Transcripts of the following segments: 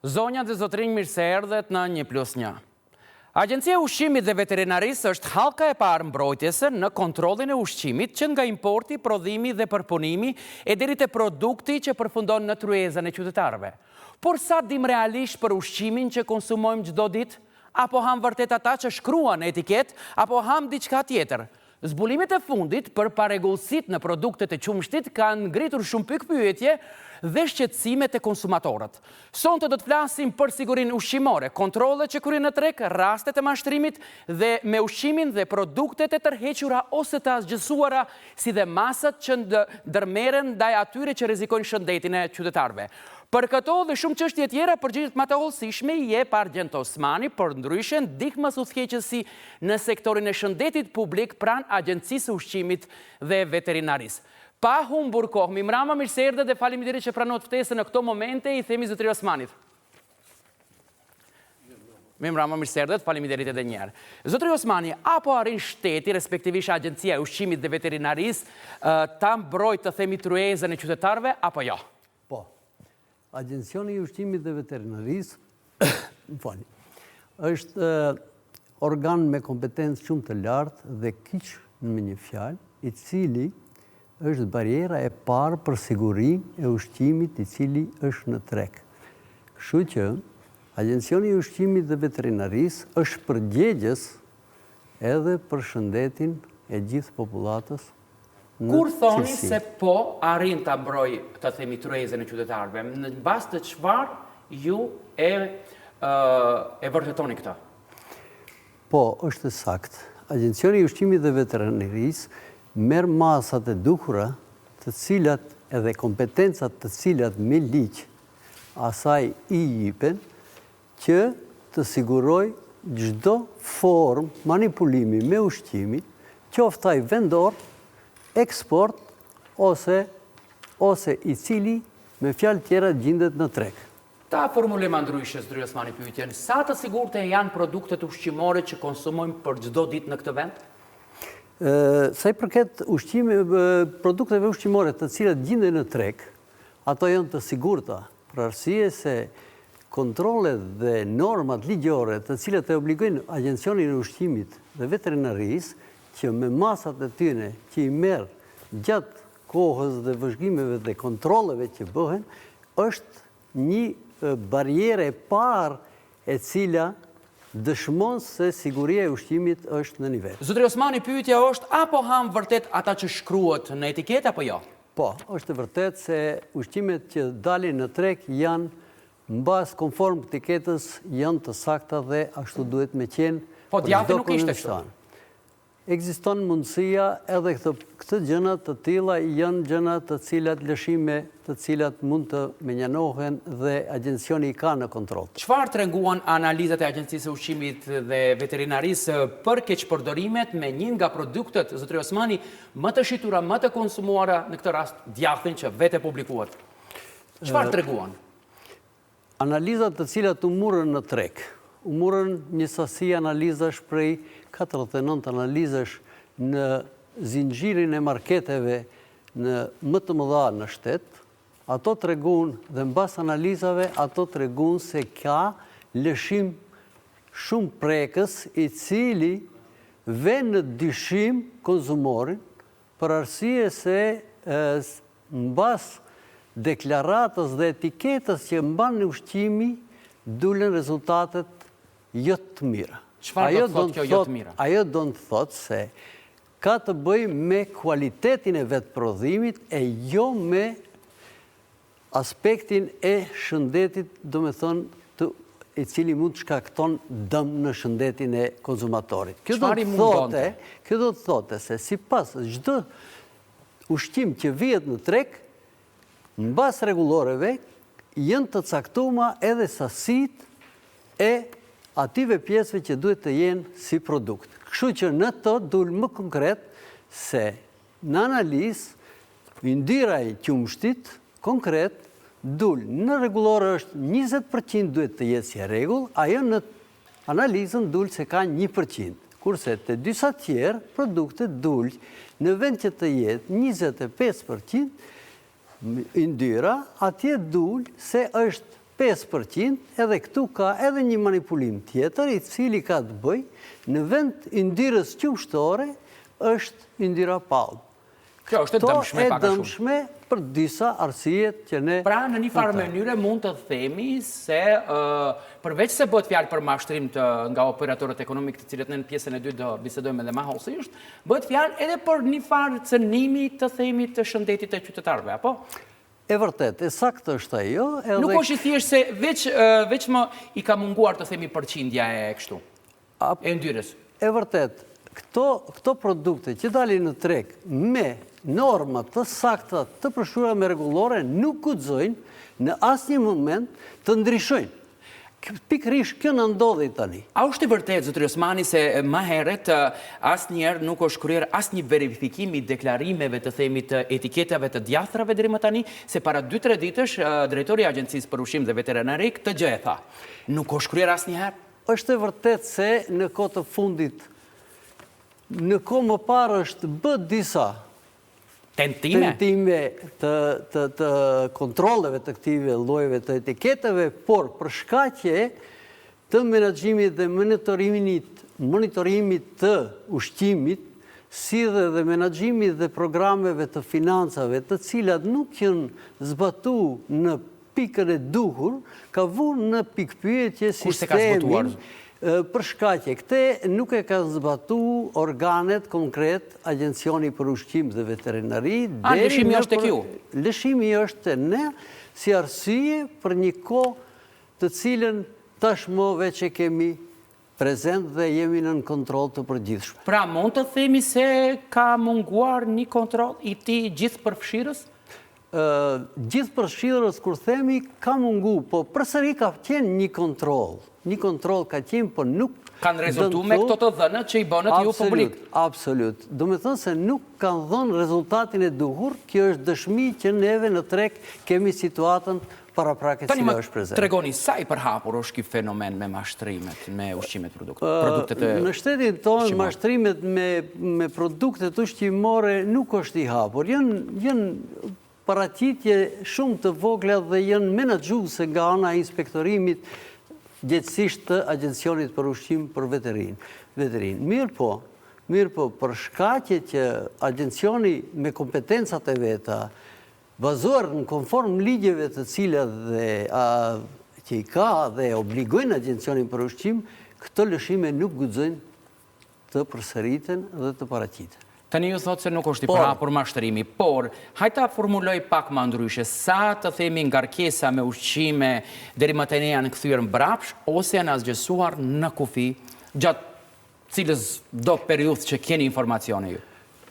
Zonja dhe zotrinj, mirë se erdhet në 1+1. Agjencia e Ushqimit dhe Veterinarisë është hallka e parë mbrojtjese në kontrollin e ushqimit që nga importi, prodhimi dhe përpunimi e deri te produkti që përfundon në tryezën e qytetarëve. Por sa dim realisht për ushqimin që konsumojmë çdo ditë? Apo ham vërtet ata që shkruan në etiket, apo ham diçka tjetër? Zbulimet e fundit për paregullësit në produktet e qumshtit kanë ngritur shumë pikë pyetje dhe shqetësime të konsumatorët. Sonte do të flasim për sigurinë ushqimore, kontrollet që kryen në treg, rastet e mashtrimit dhe me ushqimin dhe produktet e tërhequra ose të asgjësuara, si dhe masat që ndërmerren ndaj atyre që rrezikojnë shëndetin e qytetarëve. Për këto dhe shumë çështje tjera, përgjigjet më të hollësishme i jep Argjend Osmani, por ndryshe ndihmës udhëheqësi në sektorin e shëndetit publik pranë Agjencisë së Ushqimit dhe Veterinarisë. Pa humbur kohë, Mimrama, mirë se erdhe dhe faleminderit që pranot ftesën në këto momente, i themi zotëri Osmanit. Mimrama, mirë se erdhe, faleminderit edhe një herë. Zotëri Osmani, apo arrin shteti, respektivisht Agjencia e Ushqimit dhe Veterinarisë, ta mbrojtë të themi tryezën e qytetarëve apo jo? Po. Agjencia e Ushqimit dhe Veterinarisë, është organ me kompetencë shumë të lartë dhe kiç me një fjalë, i cili është bariera e parë për sigurinë e ushqimit i cili është në treg. Kështu që Agjencia e Ushqimit dhe Veterinarisë është përgjegjës edhe për shëndetin e gjithë popullatës. Kur thoni se po arrin ta mbroj të themi tryezën e qytetarëve, në bazë të çfarë ju e vërtetoni këtë? Po, është saktë. Agjencia e Ushqimit dhe Veterinarisë merr masat e dukura, të cilat edhe kompetencat të cilat me ligj asaj i jipen, që të siguroj çdo formë manipulimi me ushqimin, qoftë ai vendor, eksport ose i cili me fjalë tjera gjendet në treg. Ta formulojmë ndryshe, zotëri Osmani, pyetjen, sa të sigurta janë produktet ushqimore që konsumojmë për çdo ditë në këtë vend? Sa i përket produkteve ushqimore të cilat gjenden në treg, ato janë të sigurta, për arsye se kontrollet dhe normat ligjore të cilat e obligojnë Agjencion e Ushqimit dhe Veterinarisë që me masat e tyre që i merr gjatë kohës dhe vëzhgimeve dhe kontrolleve që bëhen, është një barierë e parë e cila dëshmon se siguria e ushqimit është në nivel. Zotëri Osmani, pyetja është, apo ham vërtet ata që shkruhet në etiketë apo jo? Po, është vërtet se ushqimet që dalin në treg janë mbas konform etiketës, janë të sakta dhe ashtu duhet me qenë. Po djathtë nuk ishte kështu. Ekziston mundësia edhe këtë gjëna të tilla janë gjëna të cilat lëshime të cilat mund të menjanohen dhe agjencioni i ka në kontroll. Çfarë treguan analizat e Agjencisë së Ushqimit dhe Veterinarisë për keqpërdorimet me një nga produktet, zotëri Osmani, më të shitura, më të konsumuara në këtë rast djathtin që vetë publikuat? Çfarë treguan? Analizat të cilat u morën në treg, u morën një sasi analizash prej 49 analizash në zinxhirin e marketeve në më të mëdha në shtet. Ato tregun dhe mbas analizave ato tregun se ka lëshim shumë prekës i cili vën në dyshim konsumorin për arsye se mbas deklaratës dhe etiketës që mban në ushqimi dulen rezultatet jo të mira. Çfarë do të thotë kjo jo të mira? Ajo do të thotë se ka të bëjë me kualitetin e vetë prodhimit e jo me aspektin e shëndetit, do me thonë, i cili mund të shkakton dëm në shëndetin e konzumatorit. Kjo do të thotë se sipas çdo ushqim që vihet në treg, mbas rregulloreve janë të caktuara edhe sasitë e ative pjesëve që duhet të jenë si produkt. Kështu që në të dul më konkret se në analizë yndyra e qumshtit konkret dul në rregullore është 20% duhet të jetë si rregull, ajo në analizën dul se ka 1%. Kurse të disa tjerë produktet dul në vend që të jetë 25% yndyra, atje dul se është 5%, edhe këtu ka edhe një manipulim tjetër, i cili ka të bëj në vend yndyrës qumshtore, është yndyra palm. Kjo është e dëmshme paka shumë. Është e dëmshme për disa arsijet që ne... Pra, në një farë mënyre mund të themi se përveç se bëhet fjalë për mashtrim nga operatorët ekonomik të cilët në pjesën e dytë do bisedojmë edhe më hollësisht, bëhet fjalë edhe për një farë cënimi të themi të shëndetit të qytetarëve, apo? E vërtet, e saktë është ajo... Nuk është i thjesht se veç më i ka munguar të themi përqindja e kështu, e yndyrës. E vërtet, këto produkte që dalin në treg me normat të sakta të përshkruara me rregullore nuk guxojnë në asnjë moment të ndryshojnë. Pikërisht kjo na ndodhi tani. A është i vërtetë, zotëri Osmani, se më herët asnjëherë nuk është kryer asnjë verifikim i deklarimeve të themi të etiketave të djathrave deri më tani, se para 2-3 ditësh drejtori i Agjencisë për Ushqim dhe Veterinari këtë gjë e tha. Nuk është kryer asnjëherë? Është e vërtetë se në kohë të fundit, në kohë më parë është bë disa tentime të kontroleve të këtive llojeve të etiketave, por për shkaqe të menaxhimit dhe monitorimit të ushqimit, si dhe menaxhimit dhe programeve të financave, të cilat nuk janë zbatuar në pikën e duhur, ka vënë në pikpyetje sistemin. Për shkaqe, këte nuk e ka zbatu organet konkret, Agjencioni për Ushqim dhe Veterinari. Lëshimi është të kjo? Lëshimi është të ne, si arsye për një kohë të cilën tashmë veç e kemi prezent dhe jemi në kontrol të përgjithshme. Pra, mund të themi se ka munguar një kontrol i ti gjithë përfshirës? Gjithë përfshirës, kur themi, ka mungu, po përsëri ka qenë një kontrol. Një kontrol ka qenë, po nuk... Kanë rezultu me këto të dhënët që i bënët ju publik? Absolut. Do me thënë se nuk kanë dhënë rezultatin e duhur, kjo është dëshmi që neve në treg kemi situatën para prake cila është prezent. Tregoni, sa i përhapur është ky fenomen me mashtrimet, me ushqimet produktet e... Në shtetin tonë, mashtrimet me produktet ushqimore nuk është i hapur. Janë paraqitje shumë të vogla dhe janë menaxhuese nga ana e inspektorimit gjithësisht të Agjencionit për Ushqim për Veterinë. Mirë po, për shkaqe që Agjencioni me kompetencat e veta, bazuar në konform ligjeve të cilat që i ka dhe obligojnë Agjencionin për Ushqim, këto lëshime nuk guxojnë të përsëriten dhe të paraqiten. Tani ju thotë se nuk është i përhapur mashtrimi, por hajta formuloj pak më ndryshe, sa të themi ngarkesa me ushqime deri më tani janë kthyer mbrapsh ose janë asgjësuar në kufi gjatë cilës do periudhë që keni informacione ju?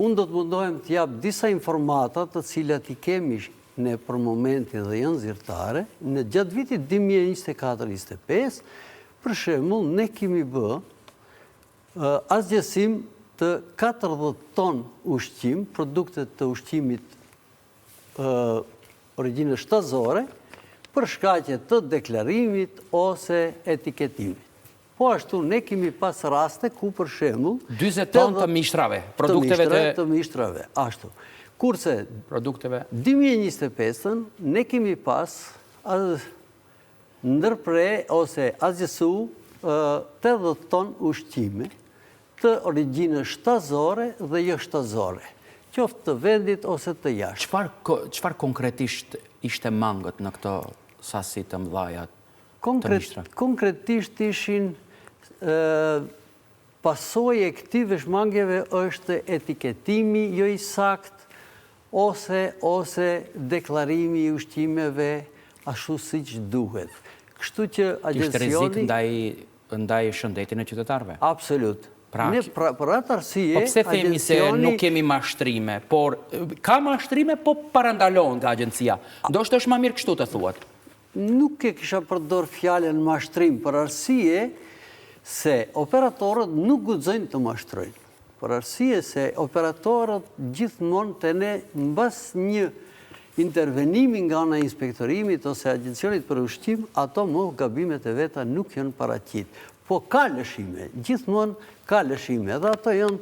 Unë do të mundohem të jap disa informata të cilat i kemi ne për momentin dhe janë zyrtare. Në gjatë vitit 2024-25, për shembull, ne kemi bë asgjësim të 40 ton ushqim, produktet të ushqimit origjine shtazore, për shkaqe të deklarimit ose etiketimit. Po ashtu, ne kemi pas raste ku për shembull 40 ton të mishtrave, produkteve të mishtrave, ashtu. Kurse produkteve 2025-ën ne kemi pas ndërpre ose asgjësu 80 ton ushqime të origjine shtazore dhe jo shtazore, qoftë të vendit ose të jashtë. Çfarë konkretisht ishte mangët në këto sasi të mëdha të mishtrave? Konkretisht ishin pasojë e këtyre shmangjeve është etiketimi jo i saktë ose deklarimi i ushqimeve ashtu siç duhet. Kështu që Agjencioni ishte rrezik ndaj shëndetit e qytetarëve. Absolut. Për atë arsye, po pse themi se nuk kemi mashtrime, por ka mashtrime, po parandalohen nga agjencia. Ndoshta është më mirë kështu të thuat. Nuk e kisha përdor fjalën mashtrim, për arsye se operatorët nuk guxojnë të mashtrojnë. Për arsye se operatorët gjithmonë të ne mbas një intervenimi nga ana e inspektorimit ose Agjencionit për Ushqim, ato më gabimet e veta nuk janë paraqitur. Po ka lëshime, gjithmonë ka lëshime, dhe ato janë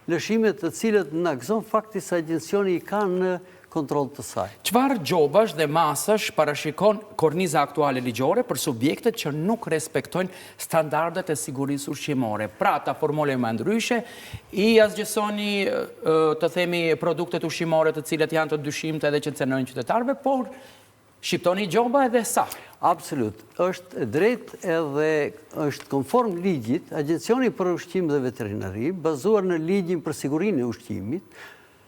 lëshime të cilët në gëzon fakti se Agjencioni i ka në kontroll të saj. Çfarë gjobash dhe masash parashikon korniza aktuale ligjore për subjektet që nuk respektojnë standardet e sigurisë ushqimore? Pra, ta formule më ndryshe, i asgjësoni të themi produktet ushqimore të cilat janë të dyshimta edhe që cenojnë qytetarëve, por shqiptoni gjoba edhe sa? Absolut. Është drejt edhe është konform ligjit, Agencioni për Ushqim dhe Veterinari, bazuar në ligjin për sigurinë e ushqimit,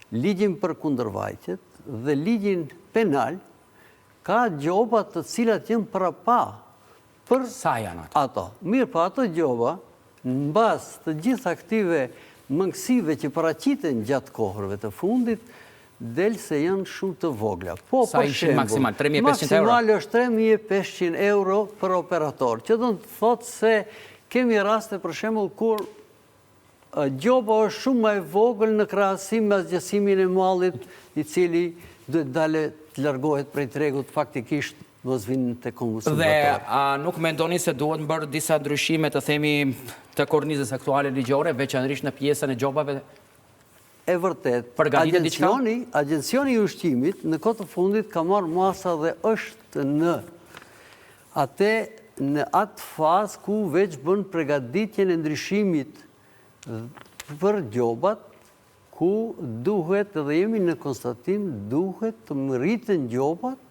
ligjin për kundërvajtjet dhe ligjin penal, ka gjoba të cilat janë prapa për Sa janë ato. Mirë, pa ato gjoba, në bazë të gjithë aktive mangësive që paraqiten gjatë kohërve të fundit, del se janë shumë të vogla. Po, sa ishin maksimal? 3.500 euro? Maksimal është 3.500 euro për operator, që do të thotë se kemi raste për shembull kur gjoba është shumë më e vogël në krahasim me asgjësimin e mallit, i cili duhet dalë të largohet prej tregut faktikisht mos vinë te konsumatorët. Dhe a nuk mendoni se duhet bërë disa ndryshime të themi të kornizës aktuale ligjore, veçanërisht në pjesën e gjobave? E vërtet, Agencioni i Ushqimit në kohë të fundit ka marrë masa dhe është në atë fazë ku veç bën përgatitjen e ndryshimit për gjobat, ku duhet, edhe jemi në konstatim, duhet të rriten gjobat,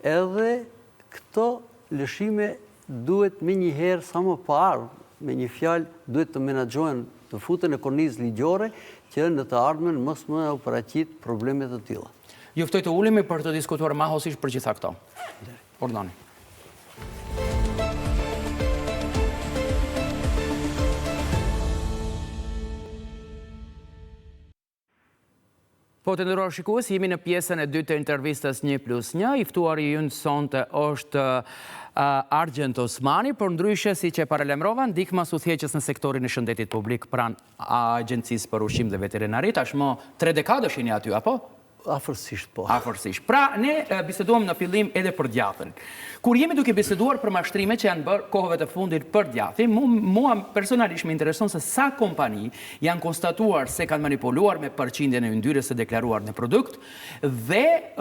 edhe këto lëshime duhet me njëherë sa më parë, me një fjalë duhet të menaxhohen, të futen në kornizë ligjore, që në të ardhmen mos më paraqit probleme të tilla. Ju ftoj të ulemi për të diskutuar më hosisht për gjitha këto. Ordoni. Po të nderuar shikues, jemi në pjesën e dytë të intervistës 1+1. I ftuari ynë sonte është Argjend Osmani, por ndryshe si që paralajmërova, ndikmas udhëheqës në sektorin e shëndetit publik pranë Agjencisë për Ushqim dhe Veterinari, tashmë 3 dekadësh jeni aty, apo? Afërsisht po. Afërsisht. Pra, ne biseduam në fillim edhe për djathën. Kur jemi duke biseduar për mashtrime që janë bërë kohëve të fundit për djathin, mua personalisht më intereson se sa kompani janë konstatuar se kanë manipuluar me përqindjen e yndyrës së deklaruar në produkt, dhe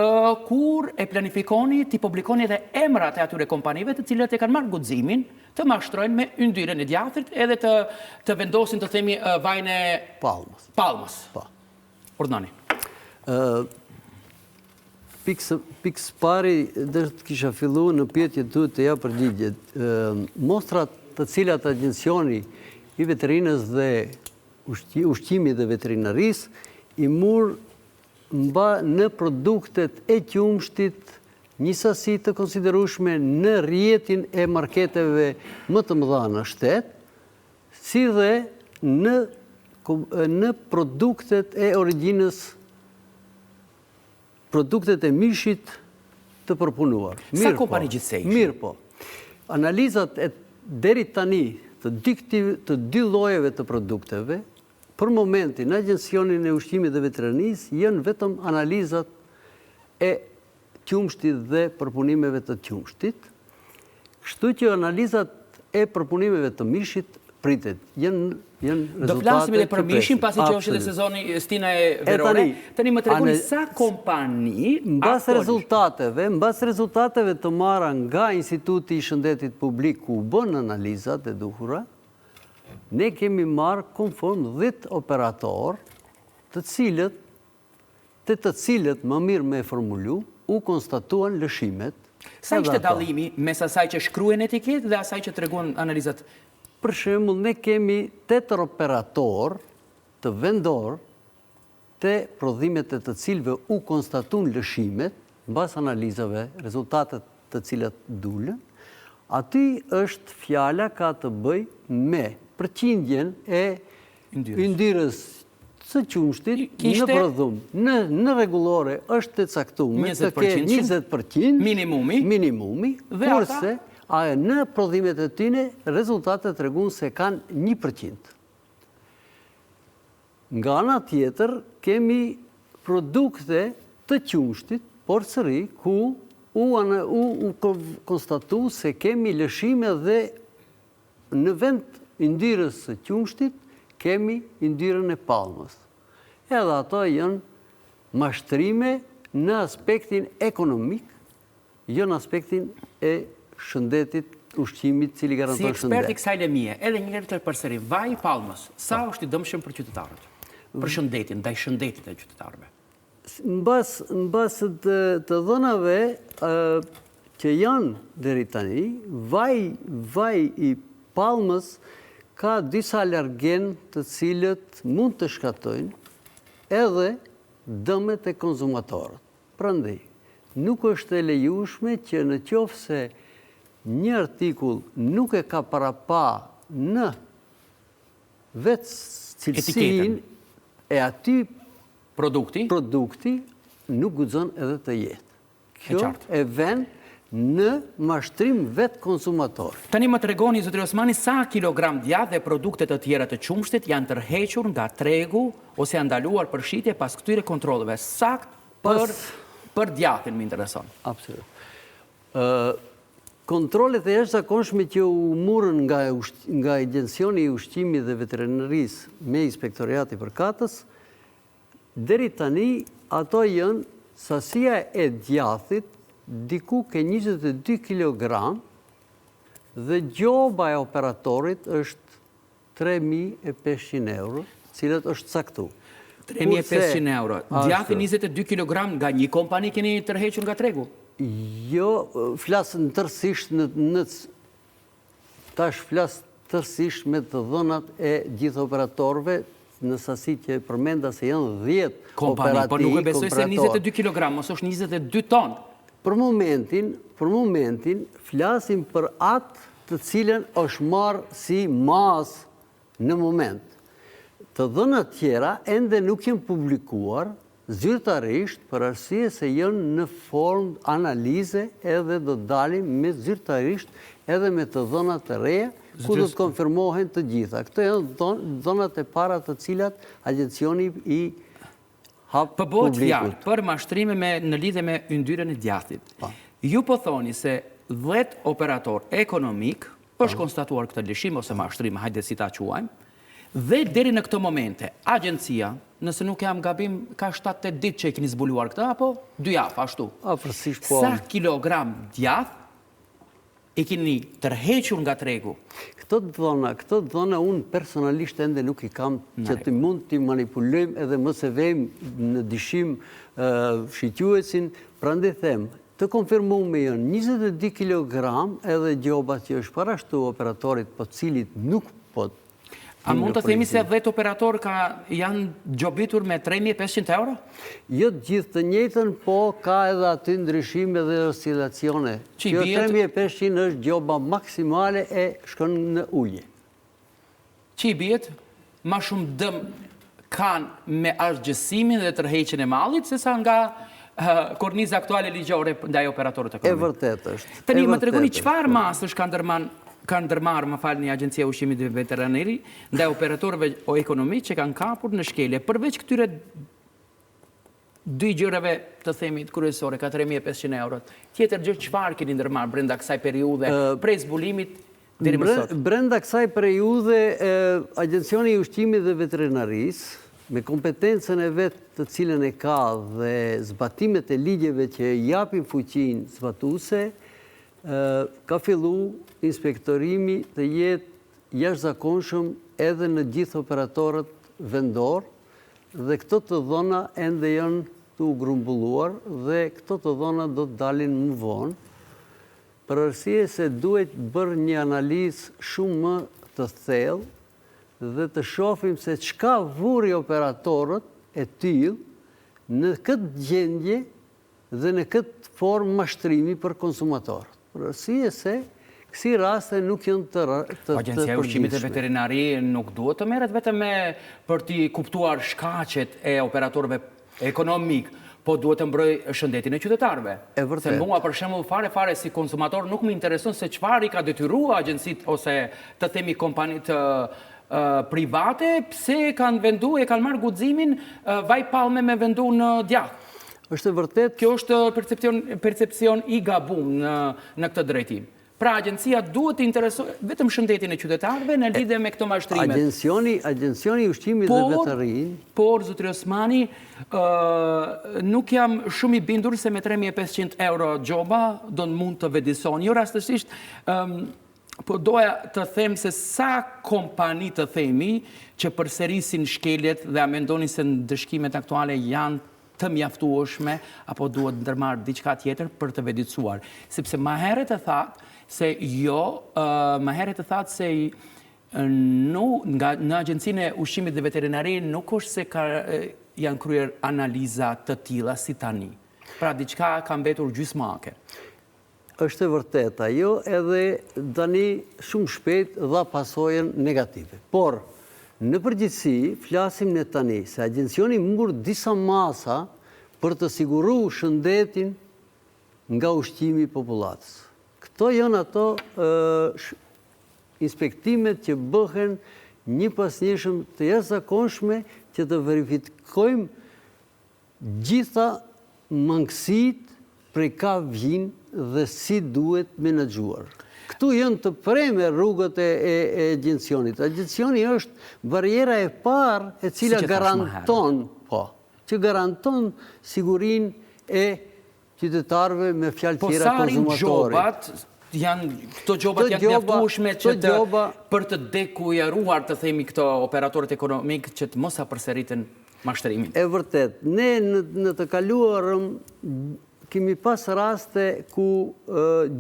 kur e planifikoni ti publikoni edhe emrat e atyre kompanive të cilët e kanë marrë guximin të mashtrojnë me yndyrën e djathit edhe të vendosin të themi vajin e palmës. Po. Ordoni. Pikës pari, dhe të kisha fillu në pyetje duhet të ja përgjigjet. Mostrat të cilat Agencioni i Veterinës dhe Ushqimit dhe Veterinarisë i mba në produktet e qumshtit një sasi të konsiderueshme në rrjetin e marketeve më të mëdha në shtet, si dhe në produktet e origjinës, produktet e mishit të përpunuar. Sa kompani gjithsej? Mirë po. Analizat deri tani të dy llojeve të produkteve, për momentin në Agjencionin e Ushqimit dhe Veterinarinë janë vetëm analizat e qumshtit dhe përpunimeve të qumshtit, kështu që analizat e përpunimeve të mishit pritet. Janë rezultate. Do flasim edhe për mishin pasi që është edhe sezoni stina e verore. Tani më tregoni sa kompani mbas rezultateve të marra nga Instituti i Shëndetit Publik ku bën analizat e duhura, ne kemi marrë konform 10 operator të cilët më mirë me formulu u konstatuan lëshimet. Sa ishte dallimi mes asaj që shkruhen etiketë dhe asaj që treguan analizat? Për shembull, ne kemi 8 operator të vendor të prodhimet e të cilëve u konstatuan lëshimet, mbas analizave, rezultatet të cilat dulën. Aty është fjala ka të bëj me përqindjen e yndyrës së qumshtit në prodhum. Në rregullore është e caktuar të ketë 20% minimumi, kurse në prodhimet e tyre rezultatet treguan se kanë 1%. Nga ana tjetër kemi produkte të qumshtit, por sëri ku u konstatu se kemi lëshime dhe në vend yndyrës së qumshtit kemi yndyrën e palmës. Edhe ato janë mashtrime në aspektin ekonomik, jo në aspektin e shëndetit, ushqimit, cili garanton shëndet. Si ekspert i kësaj lemie, edhe një herë të përsëri, vaj i palmës, sa është i dëmshëm për qytetarët? Për shëndetin, ndaj shëndetit e qytetarëve? Në basë të dhënave që janë deri tani, vaj i palmës ka disa alergen të cilët mund të shkatojnë edhe dëmet e konsumatorët. Prandaj, nuk është e lejushme që në qoftë se një artikull nuk e ka parapa në vetë cilësinë e aty produkti nuk guxon edhe të jetë. Kjo e vën në mashtrim vetë konsumator. Tani më tregoni, zotëri Osmani, sa kilogram djathë dhe produkte të tjera të qumshtit janë tërhequr nga tregu ose janë ndaluar për shitje pas këtyre kontrolleve? Sakt për djathin më intereson. Absolut. Kontrollet e jashtëzakonshme që u murën nga Agjencioni i Ushqimit dhe Veterinarisë me Inspektoriati përkatës, deri tani ato janë sasia e djathit diku ke 22 kg dhe gjoba e operatorit është 3.500 euro, cilët është caktu. 3.500 euro. Djathi 22 kg nga një kompani keni tërhequr nga tregu? Jo, flasë tërësisht tash flasë tërësisht me të dhënat e gjithë operatorëve në sasi që përmenda se janë 10 kompani, por nuk e besoj se 22 kg, mos është 22 ton. Për momentin, flasim për atë të cilën është marë si masë në moment. Të dhënat tjera ende nuk jenë publikuar zyrtarisht për arsye se janë në formë analize edhe do dalim me zyrtarisht edhe me të dhënat të reja, ku do të konfirmohen të gjitha. Këto janë dhënat e para të cilat Agjencioni i hap publikut. Bëhet fjalë për mashtrime në lidhje me yndyrën e djathit. Ju po thoni se 10 operator ekonomik është konstatuar këtë lëshim ose mashtrim, hajde si ta quajmë, dhe deri në këtë momente, agjencia, nëse nuk jam gabim, ka 7-8 ditë që e keni zbuluar këtë, apo 2 javë, ashtu? Sa kilogram djath e keni tërhequr nga tregu? Këto dhona unë personalisht ende nuk i kam që të mund të manipulojmë edhe mos e vejmë në dyshim shqyqyuesin, prandaj them, të konfirmume janë 22 kg edhe gjoba që është parashtu operatorit po cilit nuk po. A mund të themi se 10 operator janë gjobitur me 3.500 euro? Jo të gjithë të njëjtën, po ka edhe aty ndryshime dhe oscilacione. Kjo 3.500 është gjoba maksimale e shkon në ulje. Që i bjetë, ma shumë dëm kanë me asgjësimin dhe tërheqjen e mallit, se sa nga korniza aktuale ligjore ndaj operatorët ekonomik. E vërtet është. Tani më tregoni çfarë masësh kanë ndërmarrë, më falni, Agjencia e Ushqimit dhe Veterinarisë ndaj operatorëve ekonomik që kanë kapur në shkelje, përveç këtyre dy gjërave të themi kryesore, 4.500 euro. Tjetër gjë çfarë keni ndërmarrë brenda kësaj periudhe prej zbulimit deri më sot? Brenda kësaj periudhe Agjencioni i Ushqimit dhe Veterinarisë, me kompetencën e vetë të cilën e ka dhe zbatimet e ligjeve që japin fuqinë zbatuese, ka fillu inspektorimi të jetë jashtëzakonshëm edhe në gjithë operatorët vendor dhe këto të dhona ende janë të grumbulluar dhe këto të dhona do të dalin më vonë për arsye se duhet bërë një analizë shumë më të thellë dhe të shohim se çka vuri operatorët e tillë në këtë gjendje dhe në këtë formë mashtrimi për konsumatorët. Për arsye se kësi raste nuk janë të Agjencia e Ushqimit dhe Veterinarisë nuk duhet të merret vetëm për të kuptuar shkaqet e operatorëve ekonomik, po duhet të mbroj shëndetin e qytetarëve. Se mua për shembull fare si konsumator nuk më intereson se çfarë i ka detyruar agjencitë ose të themi kompanitë private, pse kanë vendu e kanë marrë guximin vaj palme me vendu në djath. Është vërtet. Kjo është percepcion i gabum në këtë drejtim. Pra agjencia duhet të interesojë vetëm shëndetin e qytetarëve në lidhje me këto mashtrime. Agencioni i ushqimit dhe vetërinë. Por, zotëri Osmani, nuk jam shumë i bindur se me 3.500 euro gjoba do në mund të vedison. Jo rastësisht, po doja të them se sa kompani të themi që përserisin shkeljet dhe a mendoni se në dëshkimet aktuale janë të mjaftueshme apo duhet ndërmarrë diçka tjetër për të vedicuar. Sepse më herët e thatë se në Agjencinë e Ushqimit dhe Veterinarisë nuk është se janë kryer analiza të tilla si tani. Pra diçka ka mbetur gjysmake. Është e vërtet ajo, edhe tani shumë shpejt dha pasojën negative. Por, në përgjithësi, flasim ne tani se agencioni mur disa masa për të siguruar shëndetin nga ushqimi i popullatës. Këto janë ato inspektimet që bëhen një pas njëshëm të jashtëzakonshme që të verifikojmë gjitha mangësit prej ka vijnë dhe si duhet menaxhuar. Këtu janë të preme rrugët e agjencionit. Agjencioni është barjera e parë e cila garanton sigurinë e qytetarëve me fjalë tjera konsumatorët. Këto gjobat janë mjaftueshme për të dekujaruar, të themi, këto operatorët ekonomik që të mos apërsëriten mashtrimin. E vërtet, ne në të kaluarëm kemi pas raste ku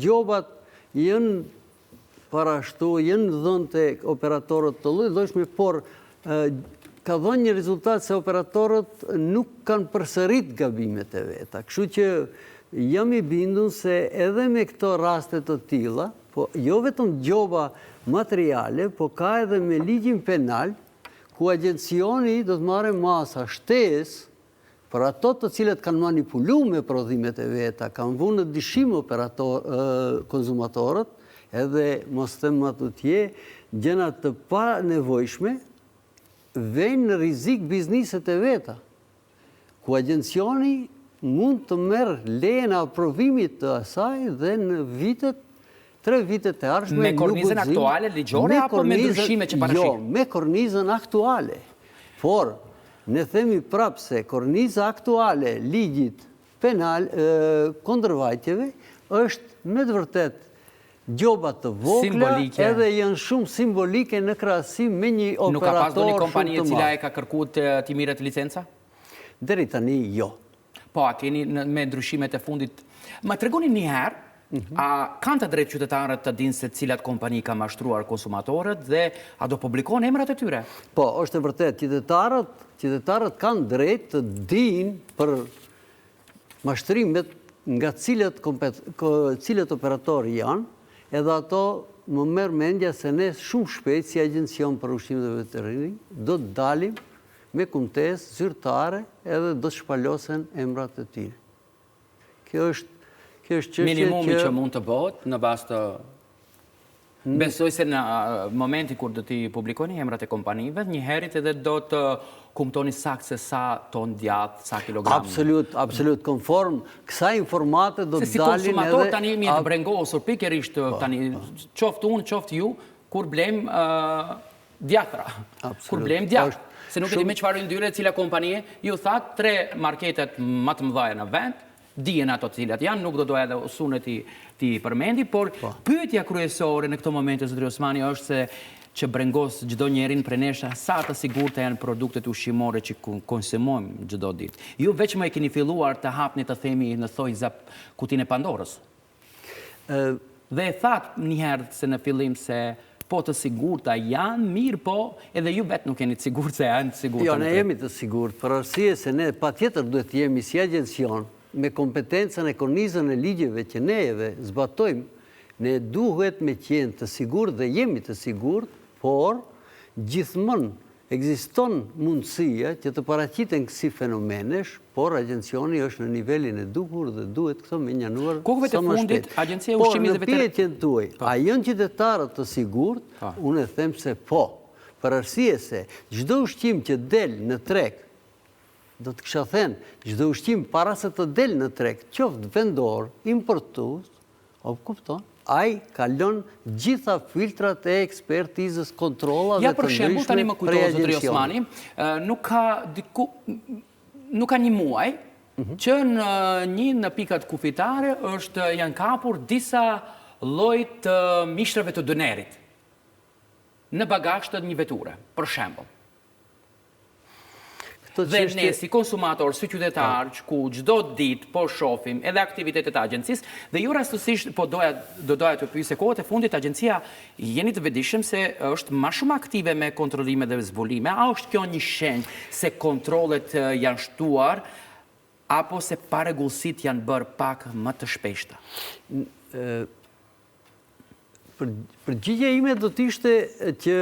gjobat janë parashtu, janë dhënë të operatorët të lloj-llojshme, por ka dhënë një rezultat se operatorët nuk kanë përsërit gabimet e veta. Kështu që jam i bindur se edhe me këto raste të tilla, po jo vetëm gjoba materiale, po ka edhe me ligjin penal, ku agjencioni do të marrë masa shtesë për ato të cilët kanë manipuluar me prodhimet e veta, kanë vënë në dyshim konsumatorët, edhe mos them më tutje, gjëra të pa nevojshme vënë në rrezik bizneset e veta, ku agjencioni mund të merr lejen e aprovimit të asaj dhe në 3 vitet e ardhshme me kornizën aktuale ligjore apo me ndryshime që parashik? Jo, me kornizën aktuale. Por ne themi prapë se korniza aktuale ligjit penal kundërvajtjeve është me të vërtet gjoba të vogla, edhe janë shumë simbolike në krahasim me një operator shumë të madh. Nuk ka pas ndonjë kompani e cila e ka kërkuar të mirët licenca? Deri tani jo. Po, a keni me ndryshimet e fundit? Ma tregoni një herë, a kanë të drejtë qytetarët të dinë se cilat kompani ka mashtruar konsumatorët dhe a do publikon emrat e tyre? Po, është e vërtet, qytetarët kanë drejtë të dinë për mashtrimet nga cilët operatorë janë, edhe ato më merr mendja se ne shumë shpejt si agjencion për ushqim dhe veterinë do të dalim me kumtesë zyrtare edhe do të shpalosen emrat e tyre. Kjo është çështje minimumi që mund të bëhet në bazë të besoj se në momenti kur do t'i publikoni emrat e kompanive, njëherët edhe do të kumtoni saktë se sa ton djath, sa kilogram. Absolut, konform. Kësa informate do të dalin edhe... Se si konsumator tani jemi të brengosur, pikërisht tani, qoftë unë, qoftë ju, kur blem djathra. Kur blem djath. Se nuk e di me çfarë yndyre cila kompanie, ju thatë 3 marketet më të mëdha në vend, dijen ato të cilat janë, nuk do doja edhe usunet ti përmendi, por pyetja kryesore në këto momente, zotëri Osmani, është se që brengos çdo njerin prej nesh sa të sigurta janë produktet ushqimore që konsumojmë çdo ditë. Ju veç më e keni filluar të hapni të themi në thojza kutinë e Pandorës. Dhe e thatë një herë se në fillim se po të sigurta janë, mirë po, edhe ju vetë nuk jeni të sigurt se janë të sigurta. Jo, ne jemi të sigurt, për arsye se ne patjetër duhet jemi si agjencion me kompetencën e kornizën e ligjeve që ne edhe zbatojmë, ne duhet me qenë të sigurt dhe jemi të sigurt, por gjithmonë ekziston mundësia që të paraqiten kësi fenomenesh, por agjencioni është në nivelin e duhur dhe duhet këto me njanuar sa më shpejt. Agjencia e Ushqimit dhe Por në pyetjen tuaj, a janë qytetarët të sigurt? Unë e them se po, për arsye se çdo ushqim që del në treg, do të kisha thënë, çdo ushqim para se të del në treg, qoftë vendor, importues, kupton, ai kalon gjitha filtrat e ekspertizës, kontrollave të ndryshme. Ja, për shembull, tani më kujtohet zotëri Osmani, nuk ka një muaj që në pikat kufitare janë kapur disa lloj të mishrave të donerit në bagazh të një veture, për shembull. Dhe ne si konsumator, si qytetar, ku çdo ditë po shohim edhe aktivitetet e agjencisë, dhe ju rastësisht do doja të pyesë kohët e fundit, agjencia jeni të vetëdijshëm se është më shumë aktive me kontrollime dhe zbulime, a është kjo një shenjë se kontrollet janë shtuar apo se parregullsitë janë bërë pak më të shpeshta? Përgjigjja ime do të ishte që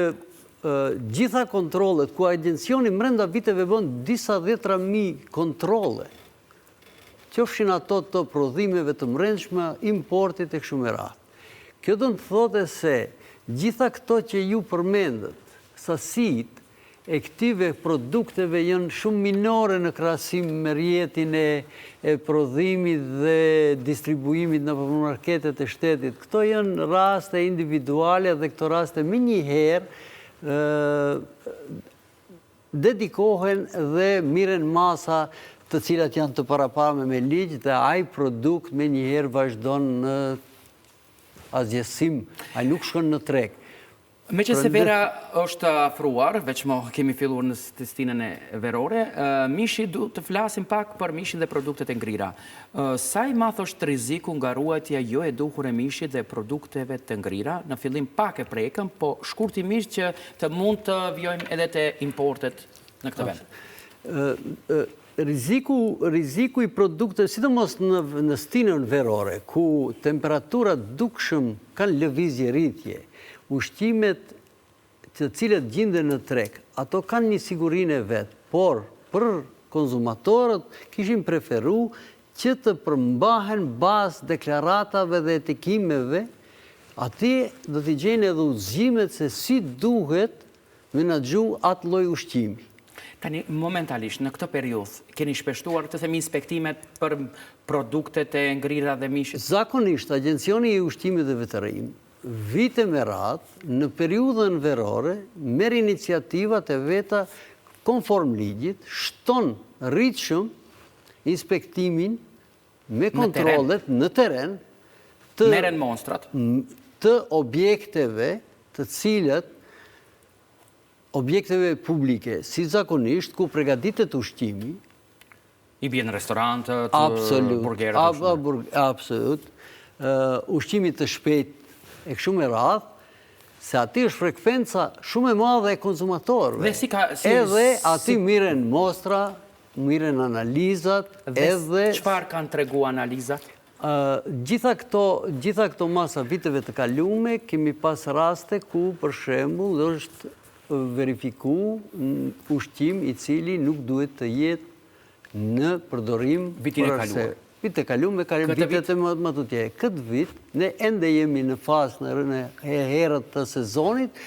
gjitha kontrollet, ku agjencioni mrenda viteve bën disa 10.000 kontrolle, qofshin ato të prodhimeve të brendshme, importit e kështu me radhë. Kjo do të thotë se gjitha këto që ju përmendët, sasitë e këtive produkteve janë shumë minore në krahasim me rrjetin e prodhimit dhe distribuimit në marketet e shtetit. Këto janë raste individuale dhe këto raste më njëherë dedikohen dhe miren masa të cilat janë të paraparme me ligj dhe ai produkt me njëherë vazhdon në azjesim, ai nuk shkon në treg. Me që se vera është afruar, veç mo kemi filluar në testinën e verore, mishi du të flasim pak për mishin dhe produktet e ngrira. Sa i madh është rreziku nga ruajtja jo e duhur e mishit dhe produkteve të ngrira? Në fillim pak e prekëm, po shkurtimisht që të mund të vjojmë edhe të importet në këtë vend. Rreziku i produkteve, sidomos në stinën verore, ku temperaturat dukshëm kanë lëvizje rritje, ushqimet të cilët gjenden në treg, ato kanë një sigurinë e vet, por për konsumatorët kishin preferu që të përmbahen bazë deklaratave dhe etikimeve, atje do t'i gjejnë edhe udhëzimet se si duhet menaxhu atë lloj ushqimi. Tani, momentalisht, në këtë periudhë, keni shpeshtuar të themi inspektimet për produktet e ngrira dhe mishit? Zakonisht, Agjencioni i Ushqimit dhe Vetërim, vite me radhë, në periudhën verore, merr iniciativat e veta konform ligjit, shton rritshëm inspektimin me kontrollet në teren merren monstrat të objekteve të cilët objekteve publike, si zakonisht, ku përgatitet ushqimi, i bie në restorantët, burgerët. Absolut. Ushqimi të shpejt e kështu me radhë, se aty është frekvenca shumë e madhe e konsumatorëve. Edhe aty miren mostra, miren analizat, edhe... Çfarë kanë tregu analizat? Gjitha këto masa viteve të kalume, kemi pas raste ku, për shembull, është verifiku ushqim i cili nuk duhet të jetë në përdorim vitin e kaluar. Vitet e kaluar, vitet e më të tjera. Këtë vit, ne ende jemi në fazë në herët të sezonit,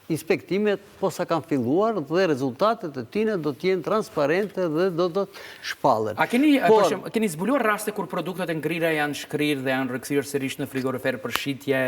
inspektimet posa kanë filluar dhe rezultatet e tyre do t'jenë transparente dhe do të shpallen. A keni zbuluar raste kur produktet e ngrira janë shkrirë dhe janë rikthyer sërish në frigorifer për shitje?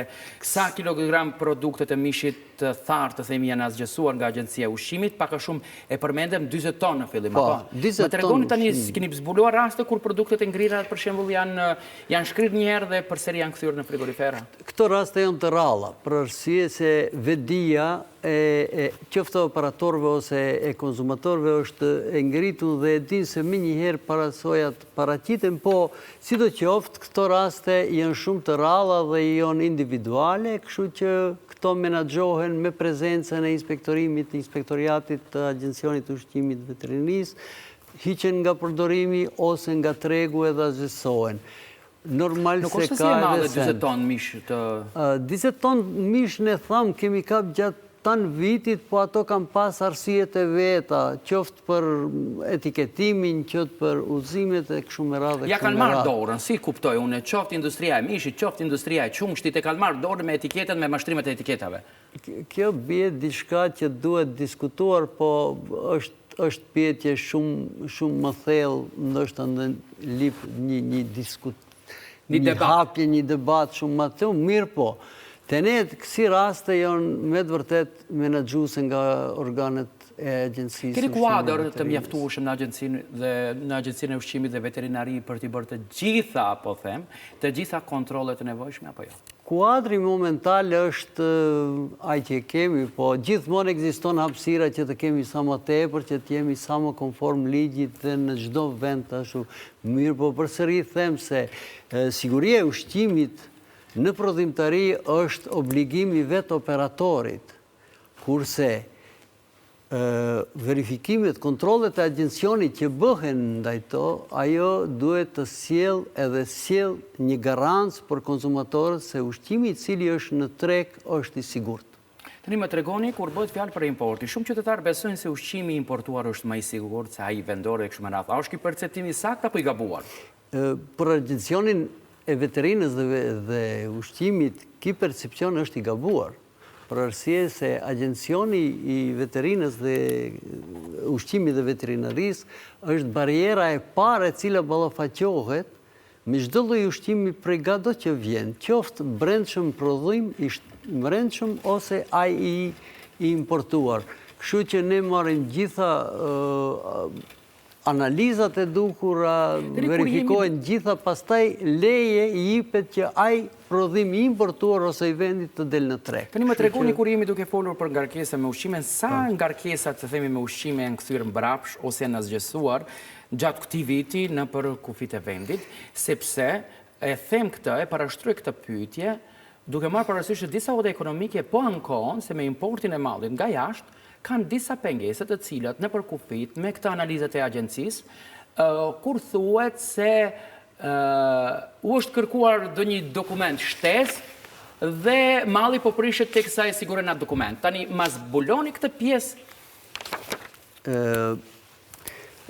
Sa kilogram produktet e mishit të thartë, të themi, janë asgjësuar nga Agjencia e Ushqimit? Pak a shumë e përmendëm 40 tonë në fillim. Më tregoni tani, keni zbuluar raste kur produktet e ngrira për shembull janë shkrirë një herë dhe përsëri janë kthyer në frigorifera? Këto raste janë të rralla, për arsye se vedia qoftë operatorëve ose e konsumatorëve është e ngritur dhe e dinë se më njëherë parasojat paraqiten, po sidoqoftë këto raste janë shumë të rralla dhe janë individuale, kështu që këto menaxhohen me prezencën e inspektoriatit të Agjencionit të Ushqimit dhe Veterinisë, hiqen nga përdorimi ose nga tregu edhe azhësohen. Normal nuk është si e madhe 20 tonë mish të... 20 tonë mish ne thamë kemi kap gjatë tanë vitit, po ato kanë pas arsijet e veta, qoftë për etiketimin, qoftë për udhëzimet e kështu me radhë. Ja kanë marrë dorën, si kuptoj unë, qoftë industria e mishit, qoftë industria e qumshtit, e kanë marrë dorën me etiketet, me mashtrimet e etiketave. Kjo bie diçka që duhet diskutuar, po është pyetje shumë më thellë, ndoshta në lip një një hapje, një debat shumë më të mirë po. Të ne kësi raste janë me të vërtet menaxhuese nga organet e agjencisë. Keni kuadër të mjaftueshëm në Agjencinë e Ushqimit dhe Veterinari për t'i bërë të gjitha, po them, të gjitha kontrollet e nevojshme apo jo? Kuadri momental është ai që kemi, po gjithmonë ekziston hapësira që të kemi sa më tepër, që të jemi sa më konform ligjit dhe në çdo vend ashtu mirë, po përsëri them se siguria e ushqimit në prodhimtari është obligimi vetë operatorit, kurse verifikimet, kontrollet e agjencionit që bëhen ndaj to, ajo duhet të sjell një garancë për konsumatorët se ushqimi i cili është në treg është i sigurt. Tani më tregoni kur bëhet fjalë për importi, shumë qytetarë besojnë se ushqimi importuar është më i sigurt se ai vendor e kështu me radhë. A është ky perceptim i saktë apo i gabuar? Për agjencionin e veterinës dhe ushqimit, ky percepcion është i gabuar. Për arsye se agjencioni i veterinës dhe ushqimit dhe veterinarisë është bariera e parë e cila ballafaqohet me çdo lloj ushqimi prej gado që vjen, qoftë brendshëm prodhim, i brendshëm ose ai i importuar. Kështu që ne marrim gjitha analizat e dukura, verifikohen gjitha, pastaj leje i jepet që ai prodhim i importuar ose i vendit të del në treg. Tani më tregoni kur jemi duke folur për ngarkesa me ushqime, sa ngarkesat të themi me ushqime janë kthyer mbrapsh ose janë zgjesuar gjatë këtij viti nëpër kufit e vendit, sepse e them këtë, e parashtryj këtë pyetje, duke marrë parasysh se disa ode ekonomike po ankohen se me importin e mallit nga jashtë kanë disa pengese të cilat nëpër kufit me këtë analizat e agjencisë, kur thuhet se u është kërkuar ndonjë dokument shtesë dhe malli po prishet teksa e siguren atë dokument. Tani ma zbuloni këtë pjesë?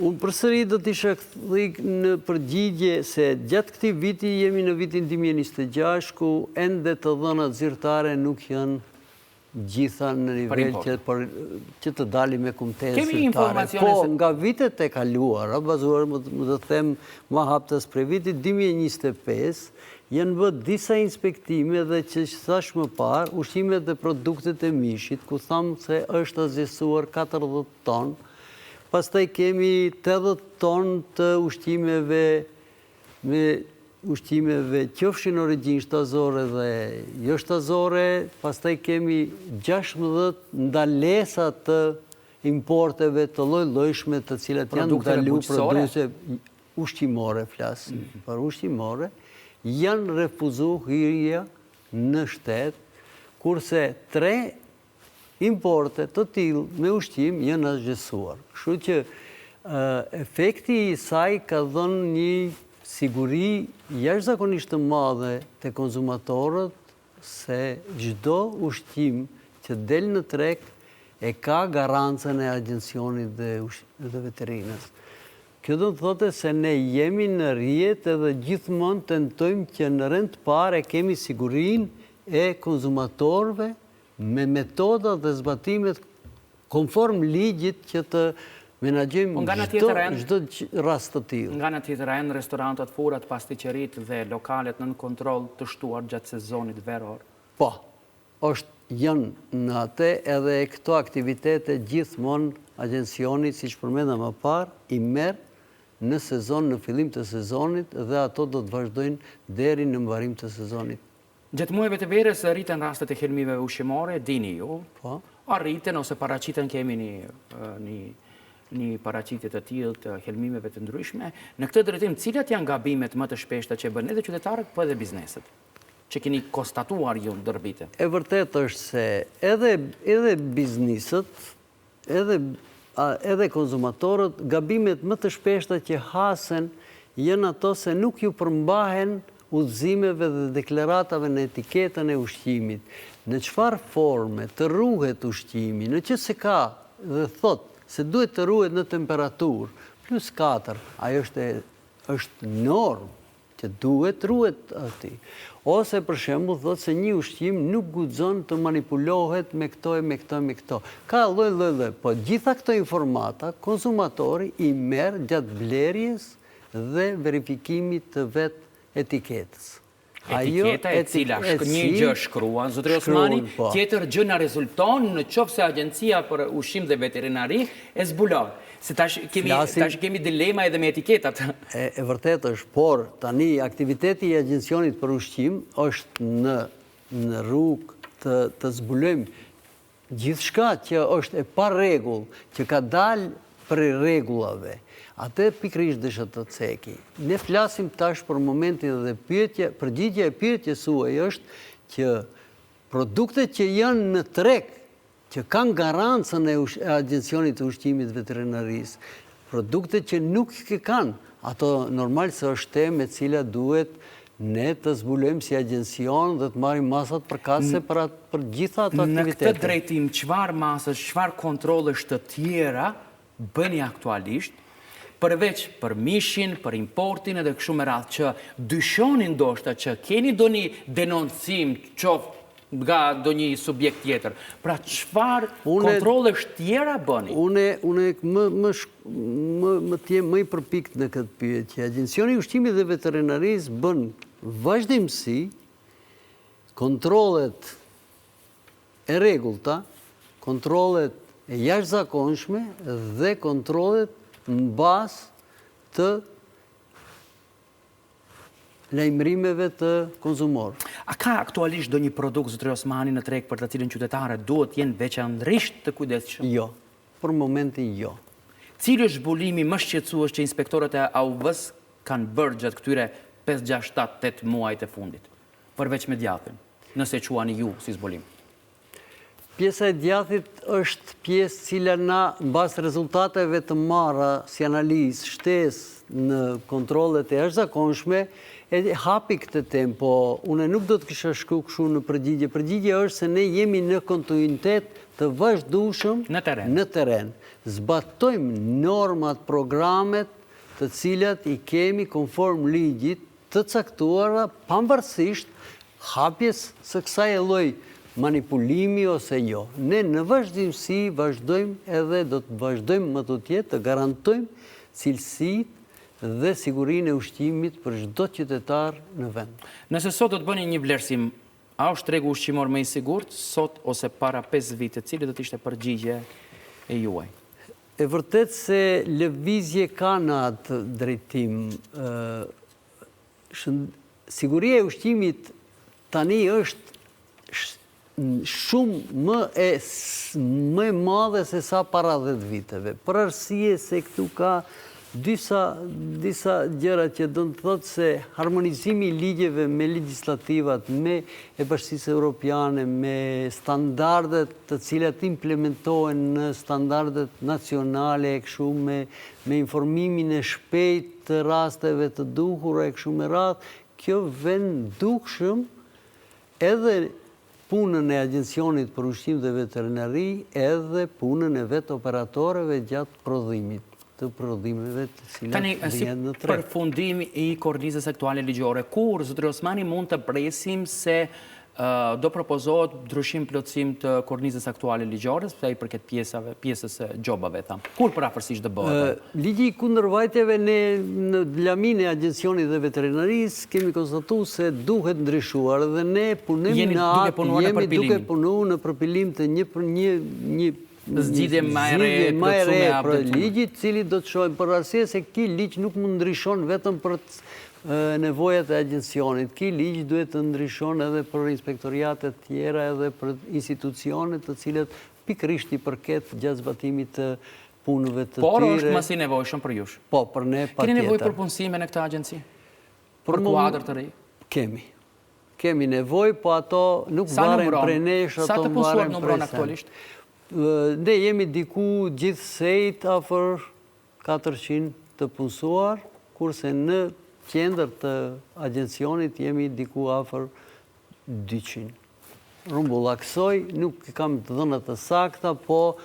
Unë përsëri do t'isha në përgjigje se gjatë këtij viti jemi në vitin 2026 ku ende të dhënat zyrtare nuk janë gjitha në nivel që të dalim me kumtesë zyrtare. Po, nga vitet e kaluara, bazuar më të them më haptës për vitit 2025, janë bërë disa inspektime dhe që thash më parë, ushqimet dhe produktet e mishit, ku thamë se është zgjesuar 40 ton, pastaj kemi 80 ton të ushqimeve qofshin origjinë shtazore dhe jo shtazore, pastaj kemi 16 ndalesa të importeve të lloj-llojshme të cilat janë ndaluar produse ushqimore, flas për ushqimore, janë refuzuar hyrja në shtet, kurse 3 importe të tillë me ushqim janë zgjesuar. Kështu që efekti i saj ka dhënë një siguri jashtëzakonisht të madhe te konsumatorët se çdo ushqim që del në treg e ka garancën e agjencionit dhe veterinës. Kjo do të thotë se ne jemi në rrjet edhe gjithmonë tentojmë që në rend të parë kemi sigurinë e konsumatorëve me metoda dhe zbatimet konform ligjit që të menaxhojmë çdo rast të tillë. Nga ana tjetër janë restorantat, furat, pasticqeritë dhe lokalet nën kontroll të shtuar gjatë sezonit veror. Po, janë në atë edhe këto aktivitete gjithmonë agjencioni, siç përmenda më parë, i merr në sezon, në fillim të sezonit dhe ato do të vazhdojnë deri në mbarim të sezonit. Gjatë muajve të verës rriten rastet e helmimeve ushqimore, dini ju. Po. Arriten ose paraqiten, kemi një paraqitje të tillë të helmimeve të ndryshme. Në këtë drejtim, cilat janë gabimet më të shpeshta që bëjnë edhe qytetarët, po edhe bizneset, që keni konstatuar ju ndër vite? E vërtet është se edhe bizneset, edhe konsumatorët, gabimet më të shpeshta që hasen janë ato se nuk ju përmbahen udhëzimeve dhe deklaratave në etiketën e ushqimit. Në çfarë forme të ruhet ushqimi, në që se ka dhe thot se duhet të ruhet në temperaturë +4, ajo është normë që duhet ruhet aty. Ose për shembull thotë se një ushqim nuk guxon të manipulohet me këto e me këto. Ka lloj, po gjitha këto informata konsumatori i merr gjatë blerjes dhe verifikimit të vet etiketës. Etiketa e cila një gjë shkruan, zotëri Osmani, tjetër gjë na rezulton në qoftë se Agjencia për Ushqim dhe Veterinari e zbulon. Se tash kemi dilema edhe me etiketat. E vërtet është, por tani aktiviteti i Agjencionit për Ushqim është në rrugë të zbulojmë gjithçka që është e pa rregull, që ka dalë për rregullave. Atë pikërisht dësha të ceki. Ne flasim tash për momentin dhe përgjigja e pyetjes suaj është që produktet që janë në treg, që kanë garancën e Agjencionit të Ushqimit Veterinarisë, produktet që nuk e kanë, ato normal se është temë e cila duhet ne të zbulojmë si agjencion dhe të marrim masat përkatëse për gjitha ato aktivitete. Në këtë drejtim, çfarë masës, çfarë kontrollesh të tjera bëni aktualisht, përveç për mishin, për importin edhe kështu me radhë, që dyshoni ndoshta që keni ndonjë denoncim qoftë nga ndonjë subjekt tjetër. Pra çfarë kontrollesh tjera bëni? Unë më të jem më i përpikt në këtë pyetje. Agjencioni i Ushqimit dhe Veterinarisë bën vazhdimsi kontrollet e rregullta, kontrollet e jashtëzakonshme dhe kontrollet në bazë të lajmërimeve të konsumarëve. A ka aktualisht ndonjë produkt, zotëri Osmani, në treg për të cilën qytetarët duhet jenë veçanërisht të kujdesshëm? Jo, për momentin jo. Cili është zbulimi më shqetësues që inspektorët e AUV-s kanë bërë gjatë këtyre 5, 6, 7, 8 muajt e fundit, përveç me djathtin, nëse quani ju si zbulim? Pjesa e djathtit është pjesë cila na, në bazë rezultateve të marra si analizë, shtesë në kontrollet e jashtëzakonshme, e hapi këtë temë, po unë nuk do të kisha shku kështu në përgjigje. Përgjigje është se ne jemi në kontinuitet të vazhdueshëm në teren. Zbatojmë normat, programet të cilat i kemi konform ligjit të caktuara pavarësisht hapjes së kësaj lloj manipulimi ose jo. Ne në vazhdimsi vazhdojmë edhe do të vazhdojmë më të tjetë të garantojmë cilësitë dhe sigurinë e ushqimit për çdo qytetar në vend. Nëse sot do të bëni një vlerësim, a është tregu ushqimor më i sigurt sot ose para 5 vite, cili do të ishte përgjigje e juaj? E vërtet se lëvizje ka në atë drejtim. Siguria e ushqimit tani është shumë më e madhe se sa para 10 viteve. Për arsye se këtu ka disa gjëra që do të thotë se harmonizimi i ligjeve me legislativat, me e Bashkisë Evropiane, me standardet të cilat implementohen në standardet nacionale, kështu me informimin e shpejt të rasteve të duhura e kështu me radhë, kjo vën dukshëm edhe punën e Agjencionit për Ushqim dhe Veterinari, edhe punën e vetë operatorëve gjatë prodhimit të prodhimeve të cilat vjen në treg. Përfundim i kornizës aktuale ligjore, kur, zotëri Osmani, mund të presim se do propozohet ndryshim plotësim të kornizës aktuale ligjore, sa i përket pjesës së gjobave, tha. Kur parafërsisht do bëhet? Ligji i kundërvajtjeve në lamin e Agjencionit dhe Veterinarisë kemi konstatuar se duhet ndryshuar dhe ne punojmë në atë, jemi duke punuar në përpilim të një zgjidhje më e re për ligjit, cili do të shohim për arsye se ky ligj nuk mund ndryshon vetëm për nevojat e agjencionit. Ky ligj duhet të ndryshon edhe për inspektoriate të tjera edhe për institucione të cilat pikërisht i përket gjatë zbatimit të punëve të tyre. Por është më si nevojshëm për jush? Po, për ne patjetër. Keni nevojë për punësime në këtë agjenci? Për kuadër të ri? Kemi nevojë, po ato nuk varen prej nesh, ato varen prej. Sa të punësuar numëron aktualisht? Ne jemi diku gjithsejt afër 400 të punësuar, kurse në qendër të agjencionit jemi diku afër 200. Rumbullaksoj, nuk kam të dhënat të sakta, po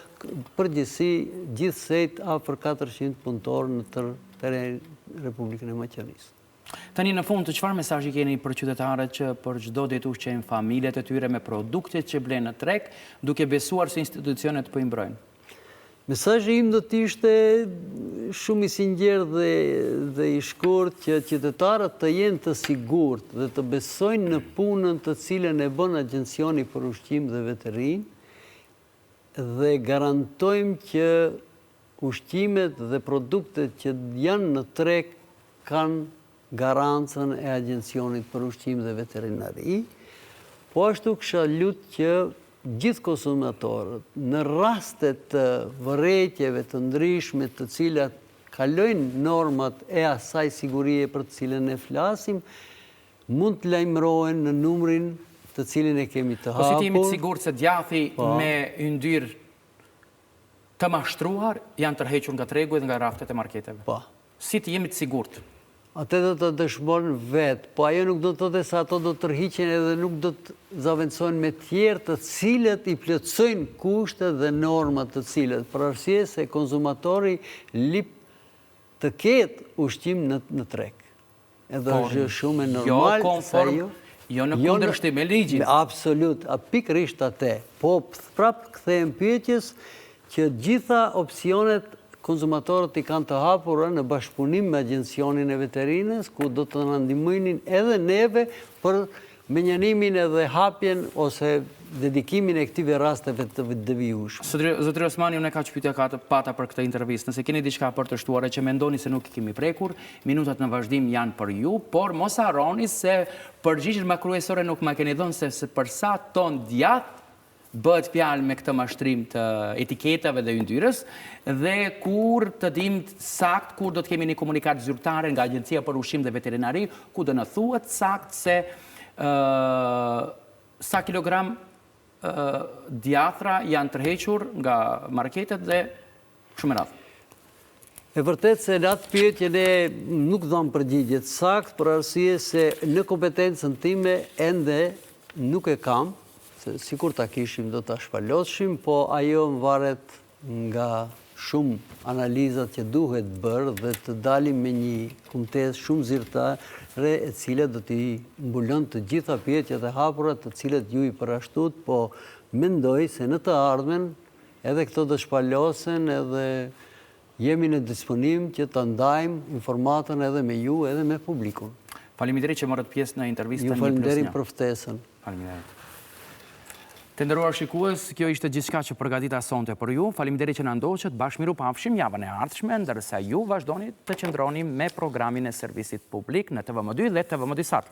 përgjithësi gjithsejt afër 400 punëtor në tërë Republikën e Maqedonisë. Tani në fund, çfarë mesazhi keni për qytetarët që për çdo ditë ushqejnë familjet e tyre me produktet që blenë në treg, duke besuar se institucionet po i mbrojnë? Mesazhi im do të ishte shumë i sinqertë dhe i shkurt që qytetarët të jenë të sigurt dhe të besojnë në punën të cilën e bën Agjencioni për Ushqim dhe Vetërinë dhe garantojmë që ushqimet dhe produktet që janë në treg kanë garancën e Agjencionit për Ushqim dhe Veterinari. Po ashtu kisha lutë që gjithë konsumatorët në rastet të vërejtjeve të ndryshme të cilat kalojnë normat e asaj sigurie për të cilën e flasim, mund të lajmërohen në numrin të cilin e kemi të hapur. Po si jemi të sigurt se djathi me yndyrë të mashtruar janë tërhequr nga tregu dhe nga raftet e marketeve? Po. Si të jemi të sigurt? Ate do të dëshmon vetë, po ajo nuk do të thotë se ato do të tërhiqen edhe nuk do të zaventësojnë me tjerë të cilët i plotësojnë kushtet dhe normat të cilët, për arsye se konsumatori lip të ketë ushqim në treg. Edhe është shumë e normal. Jo konform, jo në kundërshtim me ligjin. Absolut, pikërisht atë. Po prapë kthehem pyetjes që gjitha opsionet konsumatorët i kanë të hapura në bashkëpunim me Agjencionin e Veterinës, ku do të na ndihmojnë edhe neve për menjanimin edhe hapjen ose dedikimin e këtyre rasteve të devijueshme. Zotëri Osmani, unë e ka pyetja pata për këtë intervistë. Nëse keni diçka për të shtuar që mendoni se nuk i kemi prekur, minutat në vazhdim janë për ju, por mos harroni se përgjigjen më kryesore nuk ma keni dhënë se për sa ton djath bëhet fjalë me këtë mashtrim të etiketave dhe yndyrës, dhe kur të dim sakt, kur do të kemi një komunikat zyrtare nga Agjencia për Ushqim dhe Veterinari, ku do në thuhet sakt se sa kilogram djathra janë tërhequr nga marketet dhe shumë e radhë. E vërtet se në atë pyetje ne nuk dham përgjigjet sakt, për arsye se në kompetencën time ende nuk e kam, si kur ta kishim do ta shpalosshim, po ajo më varet nga shumë analizat që duhet bërë dhe të dalim me një kumtes shumë zyrtare e cila do t'i mbulon të gjitha pyetjet e hapura të cilat ju i parashtut, po mendoj se në të ardhmen edhe këto do shpalosen edhe jemi në disponim që të ndajmë informatën edhe me ju edhe me publikun. Faleminderit që morët pjesë në intervistën 1+1. Ju faleminderit për ftesën. Faleminderit. Të nderuar shikues, kjo ishte gjithçka që përgatita sonte për ju. Faleminderit që na ndoqët. Bashkëmiru pafshim javën e ardhshme, ndërsa ju vazhdoni të qëndroni me programin e servisit publik në TVM2 dhe TVM2 Sat.